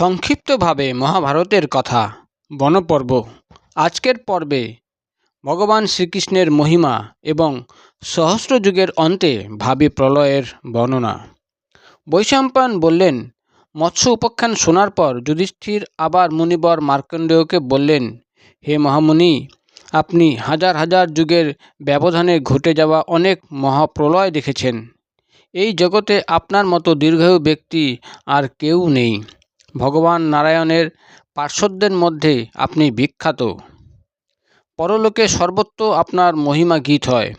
সংক্ষিপ্তভাবে মহাভারতের কথা বনপর্ব। আজকের পর্বে ভগবান শ্রীকৃষ্ণের মহিমা এবং সহস্র যুগের অন্তে ভাবী প্রলয়ের বর্ণনা। বৈশম্পায়ন বললেন, মৎস্য উপাখ্যান শোনার পর যুধিষ্ঠির আবার মুনিবর মার্কণ্ডেয়কে বললেন, হে মহামুনি, আপনি হাজার হাজার যুগের ব্যবধানে ঘটে যাওয়া অনেক মহাপ্রলয় দেখেছেন। এই জগতে আপনার মতো দীর্ঘায়ু ব্যক্তি আর কেউ নেই। ভগবান নারায়ণের পার্শ্বদের মধ্যে আপনি বিখ্যাত। পরলোকে সর্বত্র আপনার মহিমা গীত হয়।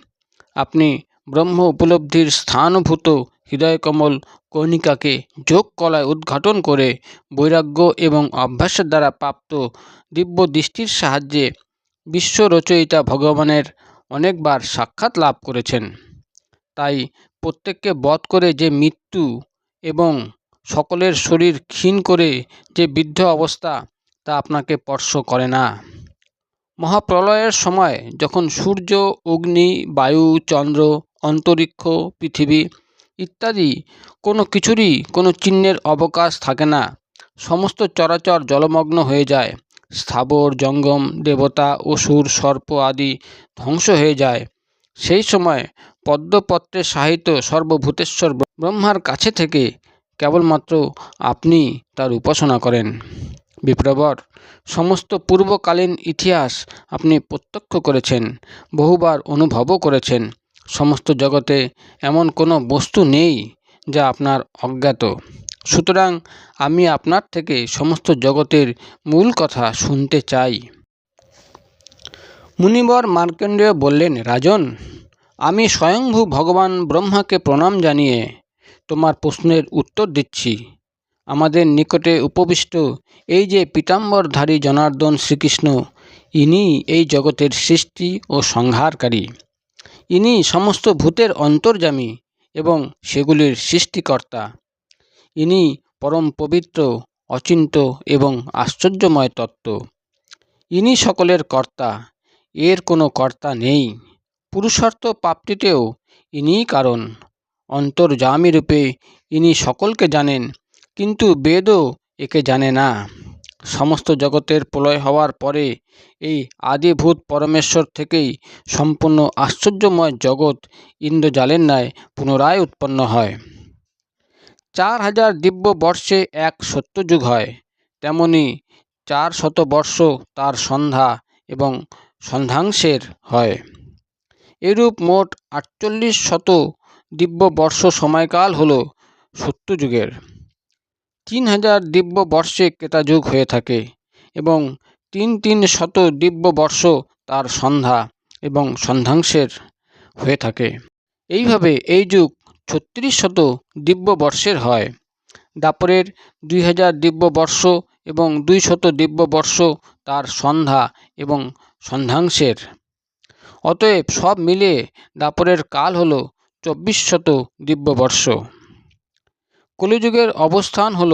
আপনি ব্রহ্ম উপলব্ধির স্থানভূত হৃদয়কমল কণিকাকে যোগ কলায় উদ্ঘাটন করে বৈরাগ্য এবং অভ্যাসের দ্বারা প্রাপ্ত দিব্য দৃষ্টির সাহায্যে বিশ্বরচয়িতা ভগবানের অনেকবার সাক্ষাৎ লাভ করেছেন। তাই প্রত্যেককে বধ করে যে মৃত্যু এবং সকলের শরীর ক্ষীণ করে যে বৃদ্ধ অবস্থা, তা আপনাকে স্পর্শ করে না। মহাপ্রলয়ের সময় যখন সূর্য, অগ্নি, বায়ু, চন্দ্র, অন্তরিক্ষ, পৃথিবী ইত্যাদি কোনো কিছুরই কোনো চিহ্নের অবকাশ থাকে না, সমস্ত চরাচর জলমগ্ন হয়ে যায়, স্থাবর জঙ্গম, দেবতা, অসুর, সর্প আদি ধ্বংস হয়ে যায়, সেই সময় পদ্মপত্রে সাহিত্য সর্বভূতেশ্বর ব্রহ্মার কাছে থেকে কেবলমাত্র আপনি তার উপাসনা করেন। বিপ্রবর, সমস্ত পূর্বকালীন ইতিহাস আপনি প্রত্যক্ষ করেছেন, বহুবার অনুভবও করেছেন। সমস্ত জগতে এমন কোনো বস্তু নেই যা আপনার অজ্ঞাত। সুতরাং আমি আপনার থেকে সমস্ত জগতের মূল কথা শুনতে চাই। মুনিবর মার্কণ্ডেয় বললেন, রাজন, আমি স্বয়ংভূ ভগবান ব্রহ্মাকে প্রণাম জানিয়ে তোমার প্রশ্নের উত্তর দিচ্ছি। আমাদের নিকটে উপবিষ্ট এই যে পীতাম্বরধারী জনার্দন শ্রীকৃষ্ণ, ইনি এই জগতের সৃষ্টি ও সংহারকারী। ইনি সমস্ত ভূতের অন্তর্যামী এবং সেগুলির সৃষ্টিকর্তা। ইনি পরম পবিত্র, অচিন্ত্য এবং আশ্চর্যময় তত্ত্ব। ইনি সকলের কর্তা, এর কোনো কর্তা নেই। পুরুষার্থ প্রাপ্তিতেও ইনিই কারণ। অন্তর্যামী রূপে ইনি সকলকে জানেন, কিন্তু বেদও একে জানে না। সমস্ত জগতের প্রলয় হওয়ার পরে এই আদিভূত পরমেশ্বর থেকেই সম্পূর্ণ আশ্চর্যময় জগৎ ইন্দ্রজালের ন্যায় পুনরায় উৎপন্ন হয়। 4000 দিব্য বর্ষে এক সত্যযুগ হয়, তেমনি 400 বর্ষ তার সন্ধ্যা এবং সন্ধ্যাংশের হয়। এরূপ মোট 4800 দিব্য বর্ষ সময়কাল হল সত্যযুগের। 3000 দিব্য বর্ষে ক্রেতাযুগ হয়ে থাকে এবং 300 দিব্য বর্ষ তার সন্ধ্যা এবং সন্ধ্যাংশের হয়ে থাকে। এইভাবে এই যুগ 3600 দিব্য বর্ষের হয়। দ্বাপরের 2000 দিব্য বর্ষ এবং 200 দিব্য বর্ষ তার সন্ধ্যা এবং সন্ধ্যাংশের। অতএব সব মিলিয়ে দ্বাপরের কাল হল 2400 দিব্য বর্ষ। কলিযুগের অবস্থান হল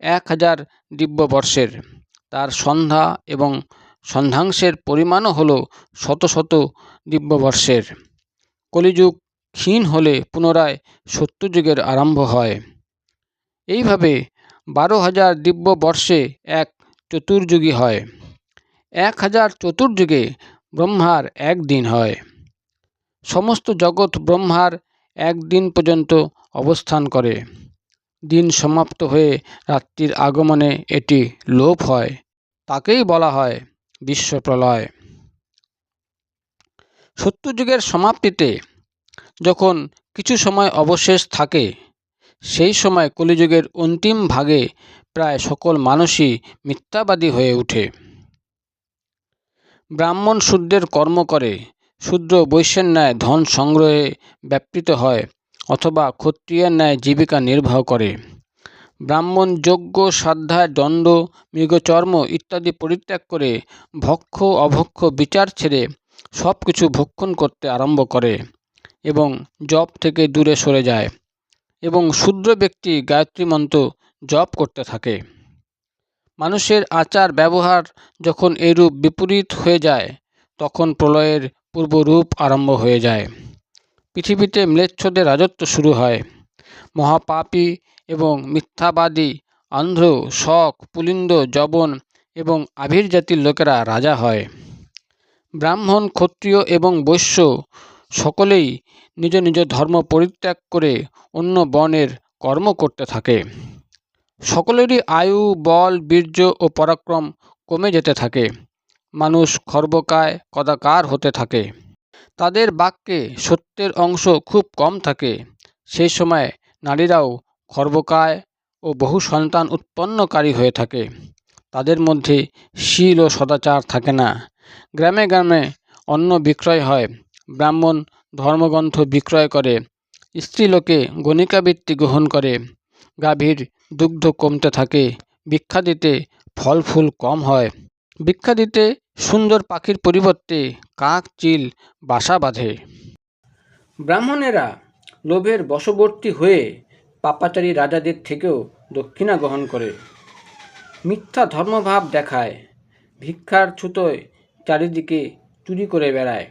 1000 দিব্য বর্ষের। তার সন্ধ্যা এবং সন্ধ্যাংশের পরিমাণও হল শত শত দিব্য বর্ষের। কলিযুগ ক্ষীণ হলে পুনরায় সত্যযুগের আরম্ভ হয়। এইভাবে 12,000 দিব্য বর্ষে এক চতুর্যুগী হয়। 1000 চতুর্যুগে ব্রহ্মার একদিন হয়। সমস্ত জগৎ ব্রহ্মার একদিন পর্যন্ত অবস্থান করে। দিন সমাপ্ত হয়ে রাত্রির আগমনে এটি লোপ হয়, তাকেই বলা হয় বিশ্বপ্রলয়। সত্যযুগের সমাপ্তিতে যখন কিছু সময় অবশেষ থাকে, সেই সময় কলিযুগের অন্তিম ভাগে প্রায় সকল মানুষই মিথ্যাবাদী হয়ে ওঠে। ব্রাহ্মণ শূদ্রের কর্ম করে, শূদ্র বৈশ্যের ন্যায় ধন সংগ্রহে ব্যাপৃত হয় অথবা ক্ষত্রিয়ের ন্যায় জীবিকা নির্বাহ করে। ব্রাহ্মণ যজ্ঞ, স্বাধ্যায়, দণ্ড, মৃগচর্ম ইত্যাদি পরিত্যাগ করে ভক্ষ অভক্ষ বিচার ছেড়ে সব কিছু ভক্ষণ করতে আরম্ভ করে এবং জপ থেকে দূরে সরে যায়, এবং শূদ্র ব্যক্তি গায়ত্রী মন্ত্র জপ করতে থাকে। মানুষের আচার ব্যবহার যখন এরূপ বিপরীত হয়ে যায়, তখন প্রলয়ের পূর্বরূপ আরম্ভ হয়ে যায়। পৃথিবীতে ম্লেচ্ছদের রাজত্ব শুরু হয়। মহাপাপী এবং মিথ্যাবাদী অন্ধ্র, শক, পুলিন্দ, যবন এবং আভির জাতির লোকেরা রাজা হয়। ব্রাহ্মণ, ক্ষত্রিয় এবং বৈশ্য সকলেই নিজ নিজ ধর্ম পরিত্যাগ করে অন্য বর্ণের কর্ম করতে থাকে। সকলেরই আয়ু, বল, বীর্য ও পরাক্রম কমে যেতে থাকে। মানুষ খর্বকায় কদাকার হতে থাকে। তাদের বাক্যে সত্যের অংশ খুব কম থাকে। সেই সময় নারীরাও খর্বকায় ও বহু সন্তান উৎপন্নকারী হয়ে থাকে। তাদের মধ্যে শীল ও সদাচার থাকে না। গ্রামে গ্রামে অন্ন বিক্রয় হয়। ব্রাহ্মণ ধর্মগ্রন্থ বিক্রয় করে। স্ত্রীলোকে গণিকাবৃত্তি গ্রহণ করে। গাভীর দুগ্ধ কমতে থাকে। ভিক্ষা দিতে ফল ফুল কম হয়। ভিক্ষা দিতে সুন্দর পাখির পরিবর্তে কাক, চিল বাসা বাঁধে। ব্রাহ্মণেরা লোভের বশবর্তী হয়ে পাপাচারী রাজাদের থেকেও দক্ষিণা গ্রহণ করে। মিথ্যা ধর্মভাব দেখায়। ভিক্ষার ছুতোয় চারিদিকে চুরি করে বেড়ায়।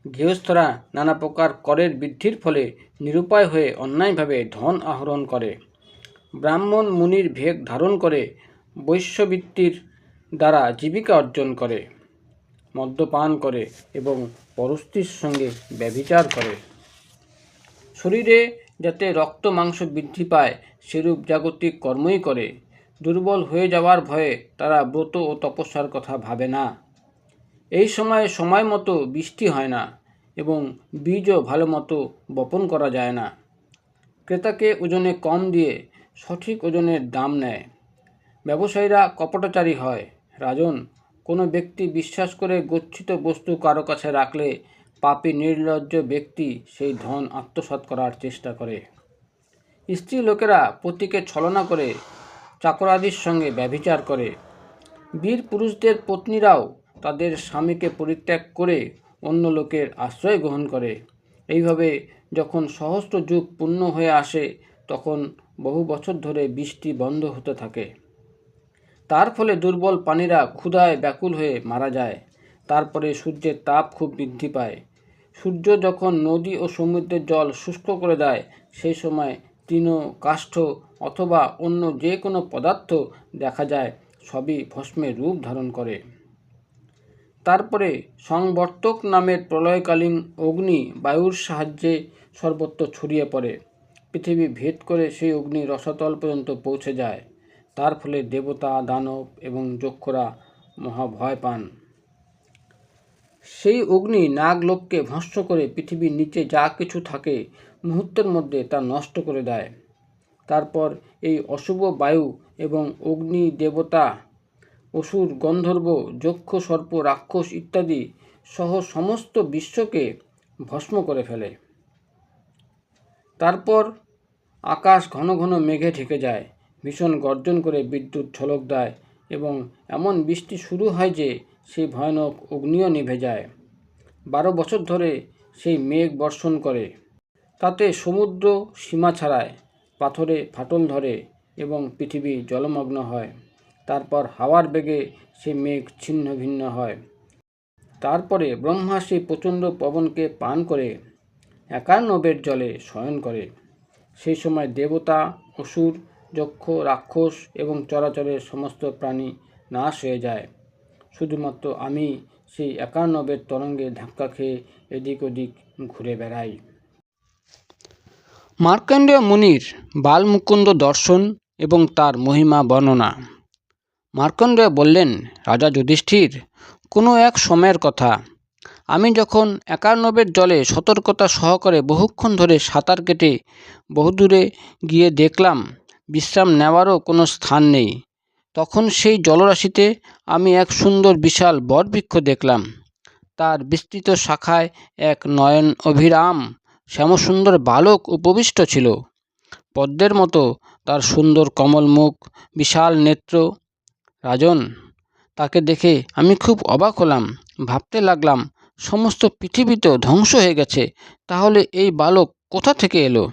গৃহস্থরা নানা প্রকার করের বৃদ্ধির ফলে নিরুপায় হয়ে অন্যায়ভাবে ধন আহরণ করে। ব্রাহ্মণ মুনির ভেগ ধারণ করে বৈশ্যবৃত্তির দ্বারা জীবিকা অর্জন করে। মদ্যপান করে এবং পরস্ত্রীর সঙ্গে ব্যভিচার করে। শরীরে যাতে রক্ত মাংস বৃদ্ধি পায় সেরূপ জাগতিক কর্মই করে। দুর্বল হয়ে যাওয়ার ভয়ে তারা ব্রত ও তপস্যার কথা ভাবে না। এই সময়ে সময় মতো বৃষ্টি হয় না এবং বীজও ভালো মতো বপন করা যায় না। ক্রেতাকে ওজনে কম দিয়ে সঠিক ওজনের দাম নেয়। ব্যবসায়ীরা কপটাচারী হয়। রাজন, কোনো ব্যক্তি বিশ্বাস করে গচ্ছিত বস্তু কারো কাছে রাখলে পাপী নির্লজ্জ ব্যক্তি সেই ধন আত্মসাৎ করার চেষ্টা করে। স্ত্রী লোকেরা পতিকে ছলনা করে চাকরাদির সঙ্গে ব্যভিচার করে। বীর পুরুষদের পত্নীরাও তাদের স্বামীকে পরিত্যাগ করে অন্য লোকের আশ্রয় গ্রহণ করে। এইভাবে যখন সহস্র যুগ পূর্ণ হয়ে আসে তখন বহু বছর ধরে বৃষ্টি বন্ধ হতে থাকে। তার ফলে দুর্বল প্রাণীরা ক্ষুধায় ব্যাকুল হয়ে মারা যায়। তারপরে সূর্যের তাপ খুব বৃদ্ধি পায়। সূর্য যখন নদী ও সমুদ্রের জল শুষ্ক করে দেয় সেই সময় তৃণ, কাষ্ঠ অথবা অন্য যে কোনো পদার্থ দেখা যায় সবই ভস্মের রূপ ধারণ করে। তারপরে সংবর্তক নামের প্রলয়কালীন অগ্নি বায়ুর সাহায্যে সর্বত্র ছড়িয়ে পড়ে। পৃথিবী ভেদ করে সেই অগ্নি রসাতল পর্যন্ত পৌঁছে যায়। তার ফলে দেবতা, দানব এবং যক্ষরা মহা ভয় পান। সেই অগ্নি নাগলোককে ভস্ম করে পৃথিবীর নিচে যা কিছু থাকে মুহূর্তের মধ্যে তা নষ্ট করে দেয়। তারপর এই অশুভ বায়ু এবং অগ্নি দেবতা, অসুর, গন্ধর্ব, যক্ষ, সর্প, রাক্ষস ইত্যাদি সহ সমস্ত বিশ্বকে ভস্ম করে ফেলে। তারপর আকাশ ঘন ঘন মেঘে ঢেকে যায়। ভীষণ গর্জন করে বিদ্যুৎ ঝলক দেয় এবং এমন বৃষ্টি শুরু হয় যে সেই ভয়ানক অগ্নিও নিভে যায়। 12 বছর ধরে সেই মেঘ বর্ষণ করে। তাতে সমুদ্র সীমা ছাড়ায়, পাথরে ফাটল ধরে এবং পৃথিবী জলমগ্ন হয়। তারপর হাওয়ার বেগে সেই মেঘ ছিন্ন ভিন্ন হয়। তারপরে ব্রহ্মা সেই প্রচণ্ড পবনকে পান করে একার্ণবের জলে শয়ন করে। সেই সময় দেবতা, অসুর, যক্ষ, রাক্ষস এবং চরাচরের সমস্ত প্রাণী নাশ হয়ে যায়। শুধুমাত্র আমি সেই একার্ণবের তরঙ্গে ধাক্কা খেয়ে এদিক ওদিক ঘুরে বেড়াই। মার্কণ্ডেয় মুনির বালমুকুন্দ দর্শন এবং তার মহিমা বর্ণনা। মার্কণ্ডেয় বললেন, রাজা যুধিষ্ঠির, কোনো এক সময়ের কথা, আমি যখন একার্ণবের জলে সতর্কতা সহকারে বহুক্ষণ ধরে সাঁতার কেটে বহুদূরে গিয়ে দেখলাম বিশ্রাম নেওয়ারও কোনো স্থান নেই, তখন সেই জলরাশিতে আমি এক সুন্দর বিশাল বটবৃক্ষ দেখলাম। তার বিস্তৃত শাখায় এক নয়ন অভিরাম শ্যামসুন্দর বালক উপবিষ্ট ছিল। পদ্মের মতো তার সুন্দর কমল মুখ, বিশাল নেত্র। রাজন, তাকে দেখে আমি খুব অবাক হলাম। ভাবতে লাগলাম, সমস্ত পৃথিবী তো ধ্বংস হয়ে গেছে, তাহলে এই বালক কোথা থেকে এলো?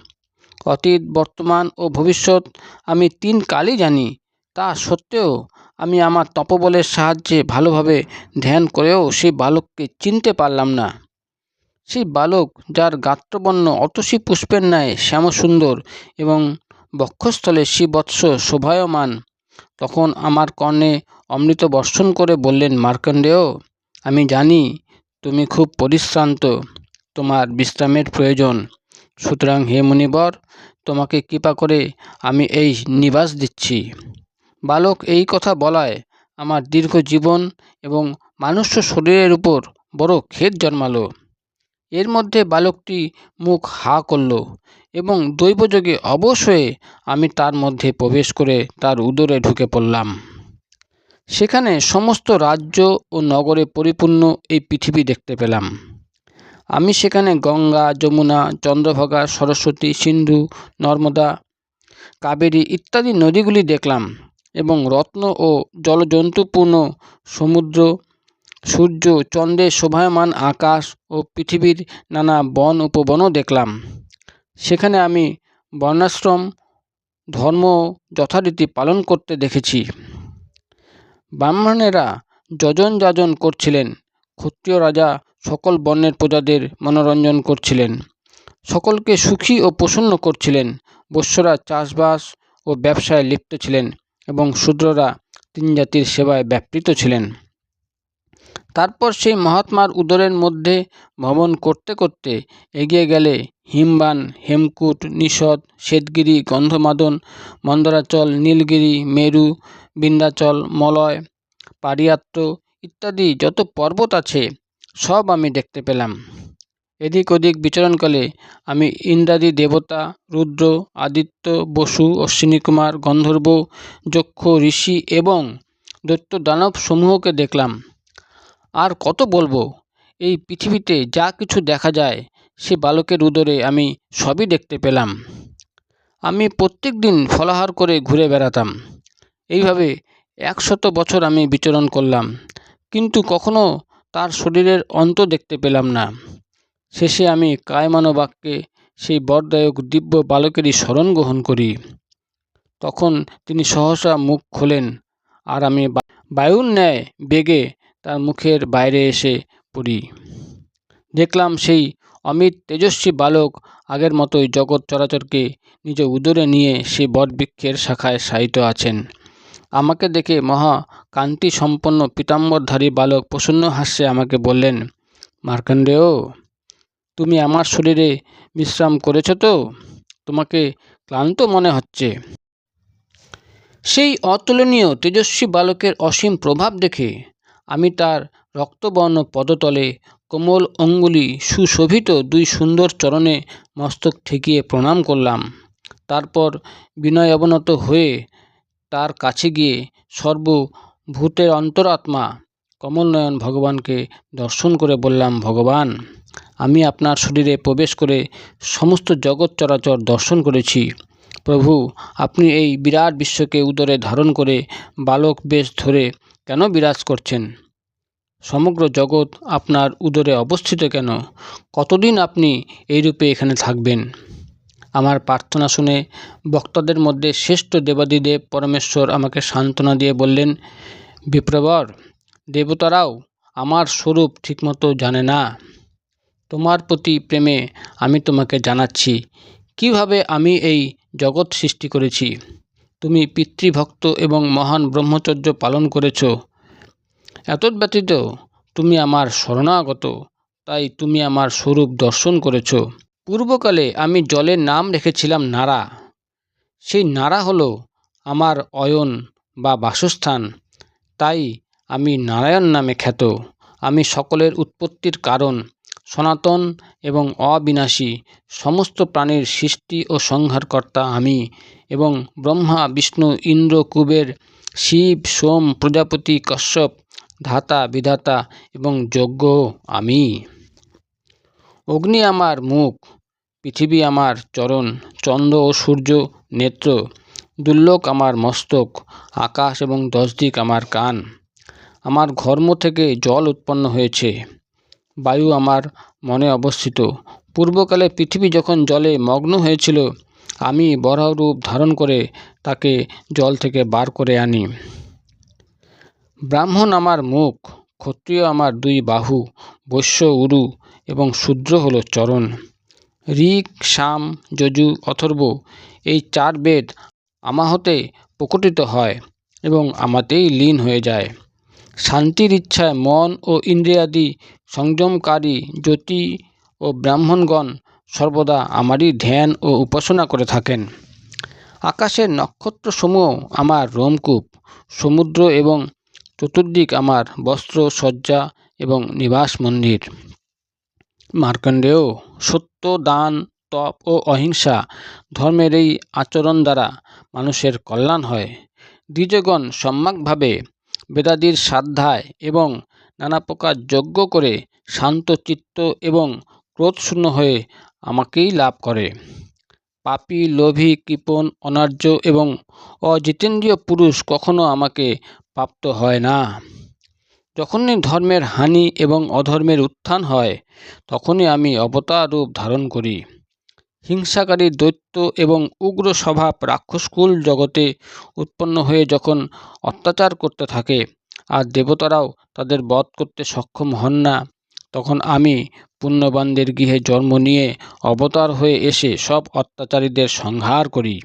অতীত, বর্তমান ও ভবিষ্যৎ আমি 3 কালই জানি। তা সত্ত্বেও আমি আমার তপবলের সাহায্যে ভালোভাবে ধ্যান করেও সেই বালককে চিনতে পারলাম না। সেই বালক, যার গাত্রবর্ণ অতসী পুষ্পের ন্যায় শ্যামসুন্দর এবং বক্ষস্থলে শ্রীবৎস শোভায়মান, তখন আমার কর্ণে অমৃত বর্ষণ করে বললেন, মার্কণ্ডেয়, আমি জানি তুমি খুব পরিশ্রান্ত, তোমার বিশ্রামের প্রয়োজন। সুতরাং হে মুনিবর, তোমাকে কৃপা করে আমি এই নিবাস দিচ্ছি। বালক এই কথা বলায় আমার দীর্ঘ জীবন এবং মানুষ্য শরীরের উপর বড় খেদ জন্মালো। এর মধ্যে বালকটি মুখ হা করল এবং দৈবযোগে অবশ হয়ে আমি তার মধ্যে প্রবেশ করে তার উদরে ঢুকে পড়লাম। সেখানে সমস্ত রাজ্য ও নগরে পরিপূর্ণ এই পৃথিবী দেখতে পেলাম। আমি সেখানে গঙ্গা, যমুনা, চন্দ্রভাগা, সরস্বতী, সিন্ধু, নর্মদা, কাবেরী ইত্যাদি নদীগুলি দেখলাম এবং রত্ন ও জলজন্তুপূর্ণ সমুদ্র, সূর্য, চন্দ্রের শোভায়মান আকাশ ও পৃথিবীর নানা বন উপবনও দেখলাম। সেখানে আমি বর্ণাশ্রম ধর্ম যথারীতি পালন করতে দেখেছি। ব্রাহ্মণেরা যজন যাজন করছিলেন, ক্ষত্রিয় রাজা সকল বর্ণের প্রজাদের মনোরঞ্জন করছিলেন, সকলকে সুখী ও প্রসন্ন করছিলেন। বৈশ্যরা চাষবাস ও ব্যবসায় লিপ্ত ছিলেন এবং শূদ্ররা তিন জাতির সেবায় ব্যাপৃত ছিলেন। তারপর সেই মহাত্মার উদরের মধ্যে ভ্রমণ করতে করতে এগিয়ে গেলে হিমবান, হেমকূট, নিষদ, শ্বেতগিরি, গন্ধমাদন, মন্দরাচল, নীলগিরি, মেরু, বিন্ধ্যাচল, মলয়, পারিয়াত্র ইত্যাদি যত পর্বত আছে সব আমি দেখতে পেলাম। এদিক ওদিক বিচরণকালে আমি ইন্দ্রাদি দেবতা, রুদ্র, আদিত্য, বসু, অশ্বিনীকুমার, গন্ধর্ব, যক্ষ, ঋষি এবং দৈত্য দানব সমূহকে দেখলাম। আর কত বলবো, এই পৃথিবীতে যা কিছু দেখা যায় সে বালকের উদরে আমি সবই দেখতে পেলাম। আমি প্রত্যেক দিন ফলাহার করে ঘুরে বেড়াতাম। এইভাবে 100 বছর আমি বিচরণ করলাম, কিন্তু কখনো তার শরীরের অন্ত দেখতে পেলাম না। শেষে আমি কায়মানো বাক্যে সেই বরদায়ক দিব্য বালকেরই শরণ গ্রহণ করি। তখন তিনি সহসা মুখ খোলেন আর আমি বায়ুর ন্যায় বেগে তার মুখের বাইরে এসে পড়ি। দেখলাম সেই অমিত তেজস্বী বালক আগের মতোই জগৎ চরাচরকে নিজ উদরে নিয়ে সেই বটবৃক্ষের শাখায় শায়িত আছেন। আমাকে দেখে মহা কান্তি সম্পন্ন পীতাম্বরধারী বালক প্রসন্ন হাস্যে আমাকে বললেন, মার্কণ্ডেয়, তুমি আমার শরীরে বিশ্রাম করেছ তো? তোমাকে ক্লান্ত মনে হচ্ছে। সেই অতুলনীয় তেজস্বী বালকের অসীম প্রভাব দেখে আমি তার রক্তবর্ণ পদতলে কোমল অঙ্গুলি সুশোভিত 2 সুন্দর চরণে মস্তক ঠেকিয়ে প্রণাম করলাম। তারপর বিনয় অবনত হয়ে তার কাছে গিয়ে সর্বভূতের অন্তরাত্মা কমলনয়ন ভগবানকে দর্শন করে বললাম, ভগবান, আমি আপনার শরীরে প্রবেশ করে সমস্ত জগৎ চরাচর দর্শন করেছি। প্রভু, আপনি এই বিরাট বিশ্বকে উদরে ধারণ করে বালক বেশ ধরে কেন বিরাজ করছেন? সমগ্র জগৎ আপনার উদরে অবস্থিত কেন? কতদিন আপনি এই রূপে এখানে থাকবেন? আমার প্রার্থনা শুনে বক্তাদের মধ্যে শ্রেষ্ঠ দেবাদিদেব পরমেশ্বর আমাকে সান্ত্বনা দিয়ে বললেন, বিপ্রবর, দেবতারাও আমার স্বরূপ ঠিকমতো জানে না। তোমার প্রতি প্রেমে আমি তোমাকে জানাচ্ছি কিভাবে আমি এই জগৎ সৃষ্টি করেছি। তুমি পিতৃভক্ত এবং মহান ব্রহ্মচর্য পালন করেছ। এতদ্ব্যতীত তুমি আমার শরণাগত, তাই তুমি আমার স্বরূপ দর্শন করেছ। পূর্বকালে আমি জলের নাম রেখেছিলাম নারা। সেই নারা হলো আমার অয়ন বা বাসস্থান, তাই আমি নারায়ণ নামে খ্যাত। আমি সকলের উৎপত্তির কারণ, সনাতন এবং অবিনাশী। সমস্ত প্রাণীর সৃষ্টি ও সংহারকর্তা আমি এবং ব্রহ্মা, বিষ্ণু, ইন্দ্র, কুবের, শিব, সোম, প্রজাপতি, কশ্যপ, ধাতা, বিধাতা এবং যজ্ঞ আমি। অগ্নি আমার মুখ, পৃথিবী আমার চরণ, চন্দ্র ও সূর্য নেত্র, দুর্লোক আমার মস্তক, আকাশ এবং 10 দিক আমার কান। আমার ঘর্ম থেকে জল উৎপন্ন হয়েছে, বায়ু আমার মনে অবস্থিত। পূর্বকালে পৃথিবী যখন জলে মগ্ন হয়েছিল, আমি বরাহ রূপ ধারণ করে তাকে জল থেকে বার করে আনি। ব্রাহ্মণ আমার মুখ, ক্ষত্রিয় আমার 2 বাহু, বৈশ্য উরু এবং শূদ্র হলো চরণ। ঋক, সাম, যজু, অথর্ব এই 4 বেদ আমা হতে প্রকটিত হয়। এবং আমাতেই লীন হয়ে যায়। শান্তির ইচ্ছায় মন ও ইন্দ্রিয়াদি সংযমকারী জ্যোতি ও ব্রাহ্মণগণ সর্বদা আমারই ধ্যান ও উপাসনা করে থাকেন। আকাশের নক্ষত্রসমূহ আমার রোমকূপ, সমুদ্র এবং চতুর্দিক আমার বস্ত্র, শয্যা এবং নিবাস মন্দির। মার্কণ্ডেয়, সত্য, দান, তপ ও অহিংসা ধর্মের এই আচরণ দ্বারা মানুষের কল্যাণ হয়। দ্বিজগণ সম্যকভাবে বেদাদির সাধ্যায় এবং নানা প্রকার যজ্ঞ করে শান্ত চিত্ত এবং ক্রোধশূন্য হয়ে আমাকেই লাভ করে। পাপী, লোভী, কৃপণ, অনার্য এবং অজিতেন্দ্রিয় পুরুষ কখনো আমাকে প্রাপ্ত হয় না। যখনই ধর্মের হানি এবং অধর্মের উত্থান হয়, তখনই আমি অবতার রূপ ধারণ করি। হিংসাকারী দৈত্য এবং উগ্র স্বভাব রাক্ষসকুল জগতে উৎপন্ন হয়ে যখন অত্যাচার করতে থাকে আর দেবতারাও তাদের বধ করতে সক্ষম হন না, তখন আমি পুণ্যবানদের গৃহে জন্ম নিয়ে অবতার হয়ে এসে সব অত্যাচারীদের সংহার করি।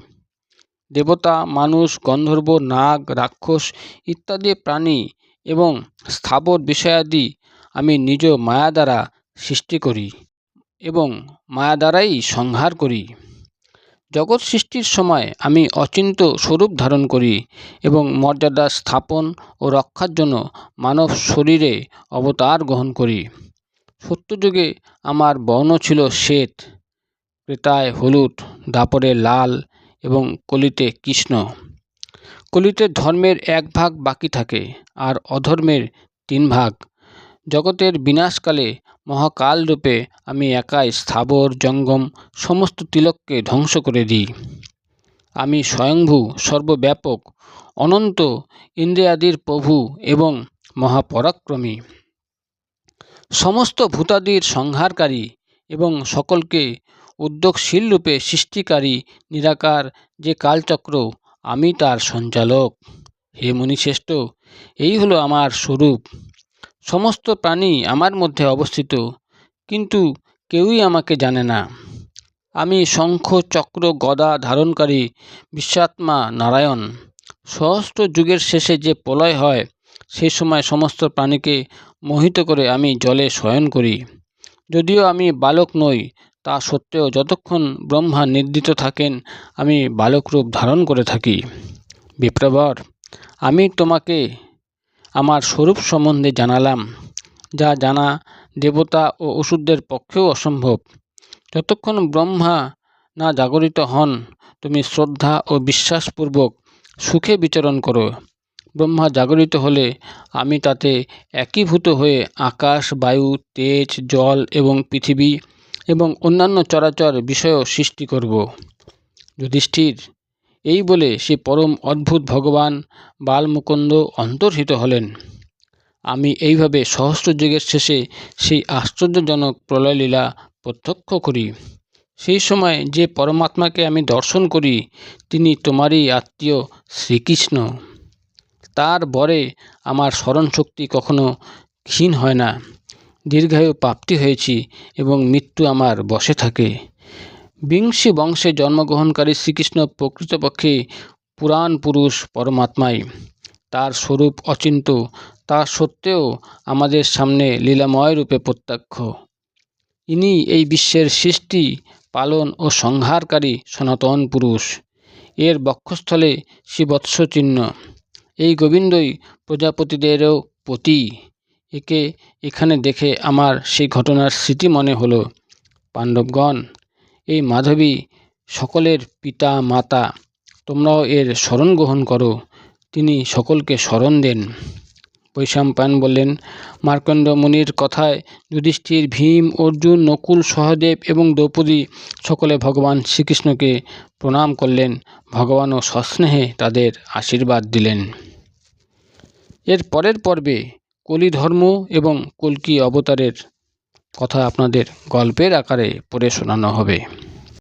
দেবতা, মানুষ, গন্ধর্ব, নাগ, রাক্ষস ইত্যাদি প্রাণী এবং স্থাবর বিষয়াদি আমি নিজ মায়া দ্বারা সৃষ্টি করি এবং মায়া দ্বারাই সংহার করি। জগৎ সৃষ্টির সময় আমি অচিন্ত স্বরূপ ধারণ করি এবং মর্যাদা স্থাপন ও রক্ষার জন্য মানব শরীরে অবতার গ্রহণ করি। সত্যযুগে আমার বর্ণ ছিল শ্বেত, ক্রেতায় হলুদ, দাপরে লাল এবং কলিতে কৃষ্ণ। কলিতে ধর্মের 1 ভাগ বাকি থাকে আর অধর্মের 3 ভাগ। জগতের বিনাশকালে মহাকালরূপে আমি একাই স্থাবর জঙ্গম সমস্ত তিলককে ধ্বংস করে দিই। আমি স্বয়ংভূ, সর্বব্যাপক, অনন্ত, ইন্দ্রিয়াদির প্রভু এবং মহাপরাক্রমী, সমস্ত ভূতাদির সংহারকারী এবং সকলকে উদ্যোগশীল রূপে সৃষ্টিকারী নিরাকার যে কালচক্র, আমি তার সঞ্চালক। হে মুনিশ্রেষ্ঠ, এই হলো আমার স্বরূপ। সমস্ত প্রাণী আমার মধ্যে অবস্থিত, কিন্তু কেউই আমাকে জানে না। আমি শঙ্খ, চক্র, গদা ধারণকারী বিশ্বাত্মা নারায়ণ। সহস্র যুগের শেষে যে প্রলয় হয়, সেই সময় সমস্ত প্রাণীকে মোহিত করে আমি জলে শয়ন করি। যদিও আমি বালক নই, তা সত্ত্বেও যতক্ষণ ব্রহ্মা নিদ্রিত থাকেন, আমি বালকরূপ ধারণ করে থাকি। বিপ্রবর, আমি তোমাকে আমার স্বরূপ সম্বন্ধে জানালাম, যা জানা দেবতা ও অসুরদের পক্ষেও অসম্ভব। যতক্ষণ ব্রহ্মা না জাগরিত হন, তুমি শ্রদ্ধা ও বিশ্বাসপূর্বক সুখে বিচরণ করো। ব্রহ্মা জাগরিত হলে আমি তাতে একীভূত হয়ে আকাশ, বায়ু, তেজ, জল এবং পৃথিবী এবং অন্যান্য চরাচর বিষয়ও সৃষ্টি করব। যুধিষ্ঠির, এই বলে সে পরম অদ্ভুত ভগবান বালমুকুন্দ অন্তর্হিত হলেন। আমি এইভাবে সহস্র যুগের শেষে সেই আশ্চর্যজনক প্রলয়লীলা প্রত্যক্ষ করি। সেই সময় যে পরমাত্মাকে আমি দর্শন করি, তিনি তোমারই আত্মীয় শ্রীকৃষ্ণ। তার বরে আমার স্মরণশক্তি কখনো ক্ষীণ হয় না। দীর্ঘায়ু প্রাপ্তি হয়েছি এবং মৃত্যু আমার বশে থাকে। বিংশী বংশে জন্মগ্রহণকারী শ্রীকৃষ্ণ প্রকৃতপক্ষে পুরাণ পুরুষ পরমাত্মাই। তার স্বরূপ অচিন্ত, তা সত্ত্বেও আমাদের সামনে লীলাময় রূপে প্রত্যক্ষ। ইনি এই বিশ্বের সৃষ্টি, পালন ও সংহারকারী সনাতন পুরুষ। এর বক্ষস্থলে শ্রীবৎস চিহ্ন। এই গোবিন্দই প্রজাপতিদেরও পতি। একে এখানে দেখে আমার সেই ঘটনার স্মৃতি মনে হলো। পাণ্ডবগণ, এই মাধবী সকলের পিতা মাতা, তোমরাও এর শরণ গ্রহণ করো। তিনি সকলকে শরণ দেন। বৈশম্পায়ন বললেন, মার্কণ্ড মুনির কথায় যুধিষ্ঠির, ভীম, অর্জুন, নকুল, সহদেব এবং দ্রৌপদী সকলে ভগবান শ্রীকৃষ্ণকে প্রণাম করলেন। ভগবানও সস্নেহে তাদের আশীর্বাদ দিলেন। এর পরের পর্বে কলি ধর্ম এবং কল্কি অবতারের কথা আপনাদের গল্পের আকারে পড়ে শোনানো হবে।